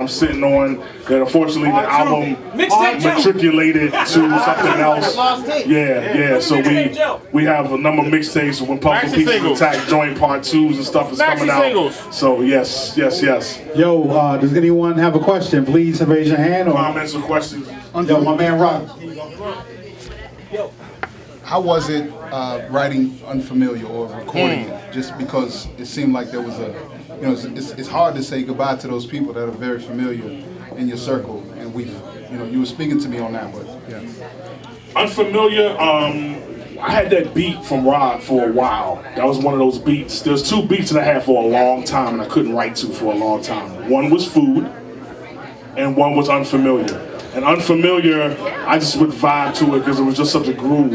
I'm sitting on that. Unfortunately, the album matriculated to something else. Yeah. So we have a number of mixtapes when Pumpkin Pieces Attack Joint Part 2s and stuff is coming out. So yes. Yo, does anyone have a question? Please raise your hand. Or comments or questions. Yo, my man Rock. How was it writing Unfamiliar or recording it? Just because it seemed like there was it's hard to say goodbye to those people that are very familiar in your circle, and you were speaking to me on that, but yeah. Unfamiliar, I had that beat from Rod for a while. That was one of those beats. There's two beats that I had for a long time and I couldn't write to for a long time. One was Food and one was Unfamiliar. And Unfamiliar, I just would vibe to it because it was just such a groove,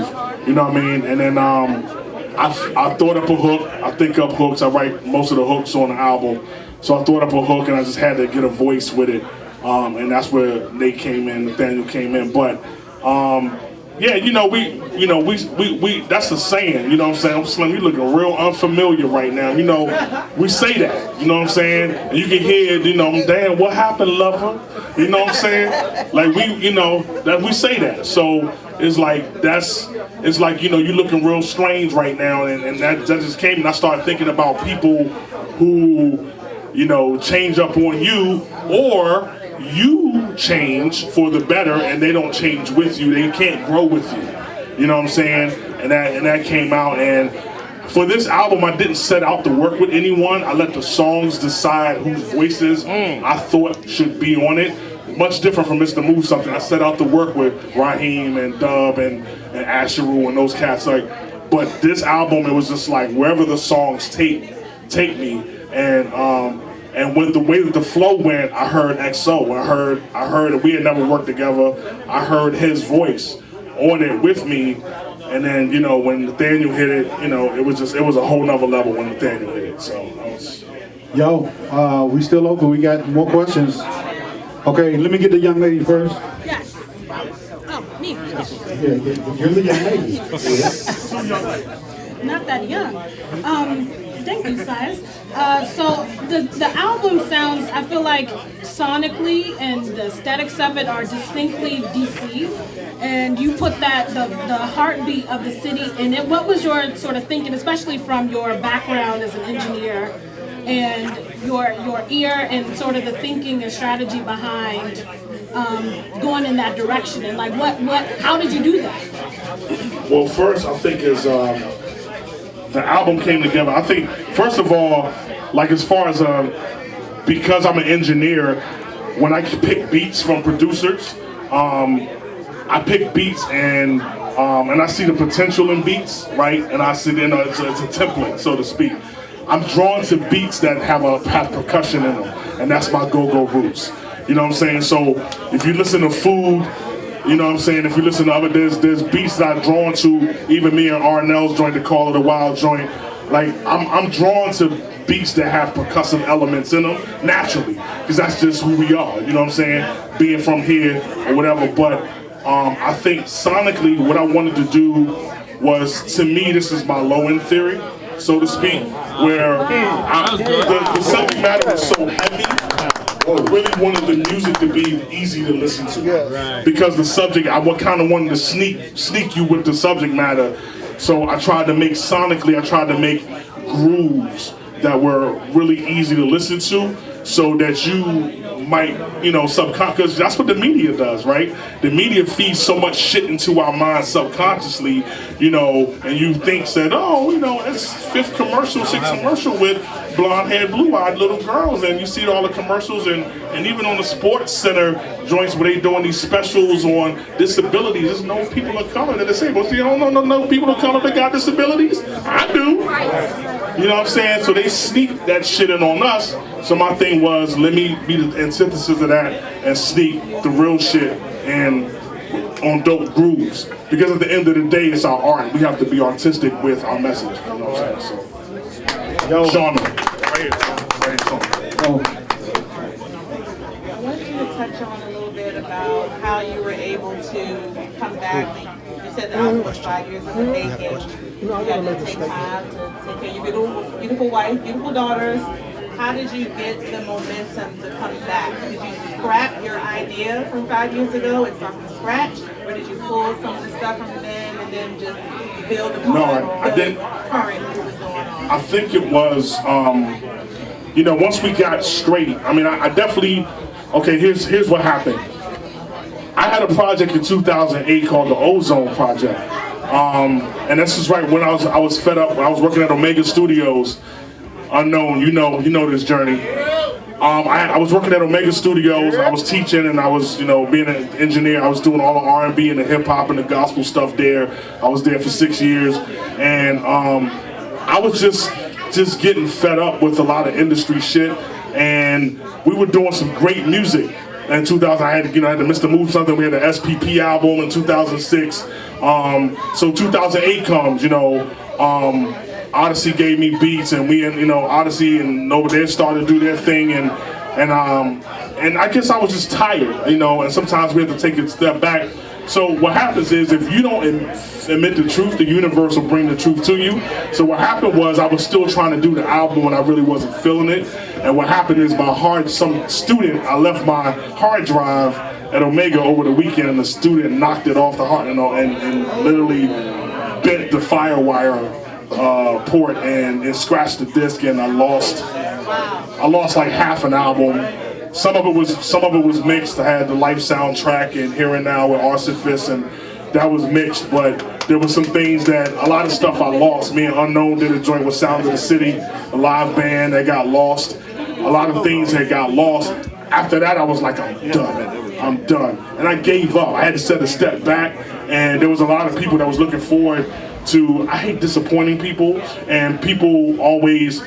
you know what I mean? And then I thought up a hook. I think up hooks. I write most of the hooks on the album. So I thought up a hook and I just had to get a voice with it. And that's where Nate came in, Nathaniel came in. But yeah, we that's the saying, you know what I'm saying? I'm Slim, you looking real unfamiliar right now. You know, we say that, you know what I'm saying? And you can hear it, damn, what happened, lover? You know what I'm saying? Like that we say that. So it's like you're looking real strange right now, and that just came, and I started thinking about people who, change up on you, or you change for the better and they don't change with you. They can't grow with you. You know what I'm saying? And that came out. And for this album, I didn't set out to work with anyone. I let the songs decide whose voices I thought should be on it. Much different from Mr. Move Something. I set out to work with Raheem and Dub and Asheru and those cats. But this album, it was just like wherever the songs take me. And with the way that the flow went, I heard XO. I heard that we had never worked together. I heard his voice on it with me. And then, when Nathaniel hit it, it was a whole nother level when Nathaniel hit it. So I was... Yo, we still open. We got more questions. Okay, let me get the young lady first. Yes. Oh, me. Yeah, you're the young lady. Not that young. Thank you, Size. So the album sounds, I feel like sonically and the aesthetics of it are distinctly DC, and you put the heartbeat of the city in it. What was your sort of thinking, especially from your background as an engineer and your ear and sort of the thinking and strategy behind going in that direction, and like how did you do that? Well, first I think is the album came together. I think, first of all, like as far as because I'm an engineer, when I pick beats from producers, I pick beats and I see the potential in beats, right? And I see it's a template, so to speak. I'm drawn to beats that have percussion in them, and that's my go-go roots. You know what I'm saying? So if you listen to Food, you know what I'm saying? If you listen to other, there's beats that I'm drawn to. Even me and Arnell's joint, the Call of the Wild joint. Like I'm drawn to beats that have percussive elements in them naturally, because that's just who we are. You know what I'm saying? Being from here or whatever. But I think sonically, what I wanted to do was, to me, this is my low-end theory, so to speak, where the subject matter is so heavy. I really wanted the music to be easy to listen to, because the subject, I kind of wanted to sneak you with the subject matter. So I tried to make grooves that were really easy to listen to, so that you might, because that's what the media does, right? The media feeds so much shit into our minds subconsciously, and you think that, it's sixth commercial with blonde-haired, blue-eyed little girls, and you see all the commercials, and even on the Sports Center joints where they doing these specials on disabilities, there's no people of color that are disabled. So you don't know no people of color that got disabilities? I do. You know what I'm saying? So they sneak that shit in on us. So my thing was, let me be the antithesis of that and sneak the real shit in on dope grooves. Because at the end of the day, it's our art. We have to be artistic with our message. You know what I'm saying? So, Shauna, right here. I want you to touch on a little bit about how you were able to come back. You said the album was 5 years in the making. You had to take time to take care of your beautiful wife, beautiful daughters, how did you get the momentum to come back? Did you scrap your idea from 5 years ago and start from scratch? Or did you pull some of the stuff from then and then just build upon I didn't. current what was going on? I think it was, once we got straight, I definitely, okay, here's what happened. I had a project in 2008 called the Ozone Project. And this is right when I was fed up. When I was working at Omega Studios, Unknown, you know this journey. I was working at Omega Studios. I was teaching, and I was, being an engineer. I was doing all the R&B and the hip hop and the gospel stuff there. I was there for 6 years, and I was just getting fed up with a lot of industry shit. And we were doing some great music. In 2000, I had to Mr. Move Something. We had the SPP album in 2006. So 2008 comes, Odyssey gave me beats, and we, Odyssey and Nova, they started to do their thing, and I guess I was just tired, and sometimes we have to take a step back. So what happens is, if you don't admit the truth, the universe will bring the truth to you. So what happened was, I was still trying to do the album when I really wasn't feeling it. And what happened is, I left my hard drive at Omega over the weekend, and the student knocked it off the hard, and literally bent the firewire port and it scratched the disc, and I lost like half an album. Some of it was mixed. I had the Life soundtrack and Here and Now with Arsifice, and that was mixed, but there was some things that, a lot of stuff I lost. Me and Unknown did a joint with Sound of the City, a live band that got lost. A lot of things that got lost. After that, I was like, I'm done. And I gave up. I had to set a step back, and there was a lot of people that was looking forward to, I hate disappointing people, and people always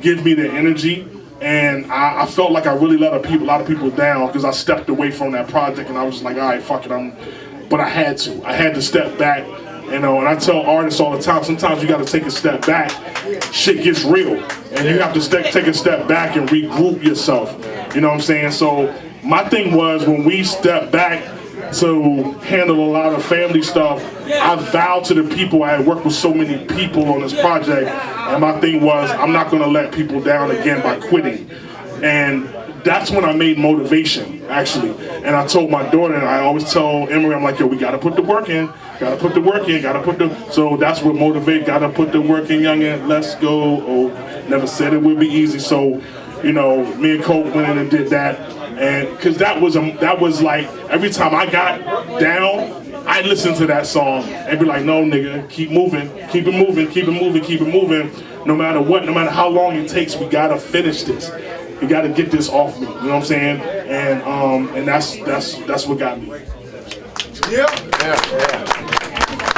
give me their energy. And I felt like I really let a lot of people down, because I stepped away from that project, and I was just like, all right, fuck it, but I had to step back, and I tell artists all the time, sometimes you got to take a step back. Shit gets real, and you have to take a step back and regroup yourself. You know what I'm saying? So my thing was, when we stepped back to handle a lot of family stuff, I vowed to the people. I had worked with so many people on this project, and my thing was, I'm not going to let people down again by quitting. And that's when I made Motivation, actually. And I told my daughter, and I always tell Emery, I'm like, yo, we got to put the work in. So that's what Motivate, got to put the work in, youngin', let's go. Oh, never said it would be easy. So, me and Cope went in and did that. And because that was like, every time I got down, I'd listen to that song and be like, no, nigga, keep moving, keep it moving. No matter what, no matter how long it takes, we gotta finish this. We gotta get this off me. You know what I'm saying? And that's what got me. Yeah.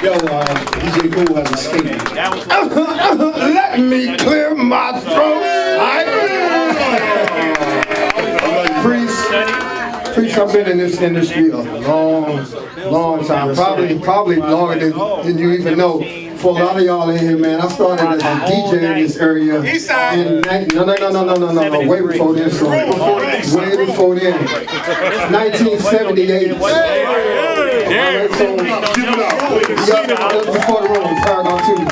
Yo, DJ Cool has a statement. Let me clear my throat. Priest, I've been in this industry a long time, probably longer than you even know. For a lot of y'all in here, man, I started as a DJ in this area. No, way before this. Way before then. 1978. Before the room, Paragon 2.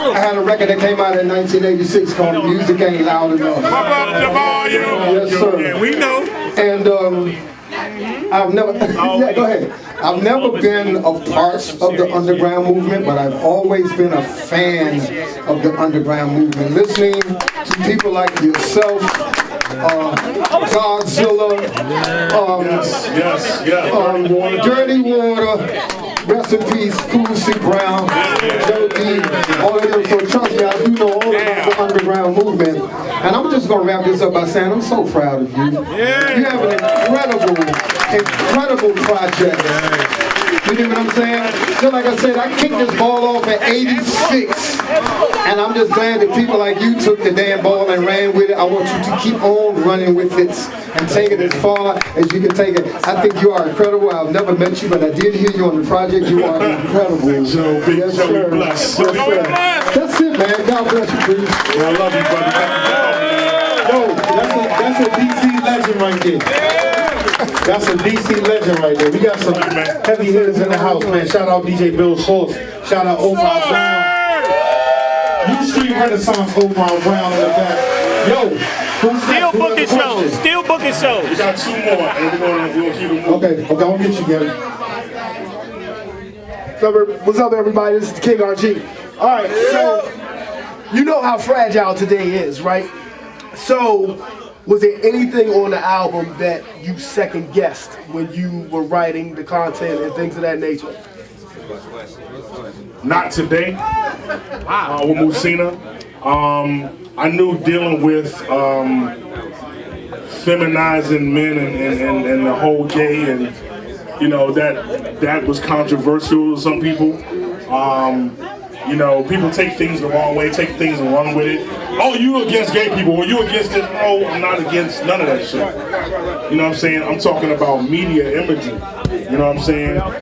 I had a record that came out in 1986 called Music Ain't Loud Enough. Yes, sir. Yeah, we know. And I've never, go ahead. I've never been a part of the underground movement, but I've always been a fan of the underground movement. Listening to people like yourself, Godzilla, Dirty Water, rest in peace, Cool C. Brown, Joe D, all of them. So trust me, I do know all about the underground movement. And I'm just going to wrap this up by saying I'm so proud of you. You have an incredible project. You know what I'm saying? Just like I said, I kicked this ball off at 86. And I'm just glad that people like you took the damn ball and ran with it. I want you to keep on running with it and take it as far as you can take it. I think you are incredible. I've never met you, but I did hear you on the project. You are incredible. So big, yes, sir. Bless. Yes, sir. That's it, man. God bless you, please. Well, I love you, brother. Yo, that's a DC legend right there. That's a DC legend right there. We got some heavy hitters in the house, man. Shout out DJ Bill's Horse. Shout out Omar Brown. New Street Renaissance over on Brown in the back. Yo, who's Still booking shows. Still booking We shows. got 2 more, and we're gonna keep it moving. Okay, I'll get you, Gary. What's up, everybody? This is King RG. All right, so you know how fragile today is, right? So, was there anything on the album that you second guessed when you were writing the content and things of that nature? Not today. With Musina. I knew dealing with feminizing men and the whole gay and that was controversial to some people. People take things the wrong way, take things and run with it. Oh, you against gay people? Or you against it? No, I'm not against none of that shit. You know what I'm saying? I'm talking about media imagery. You know what I'm saying?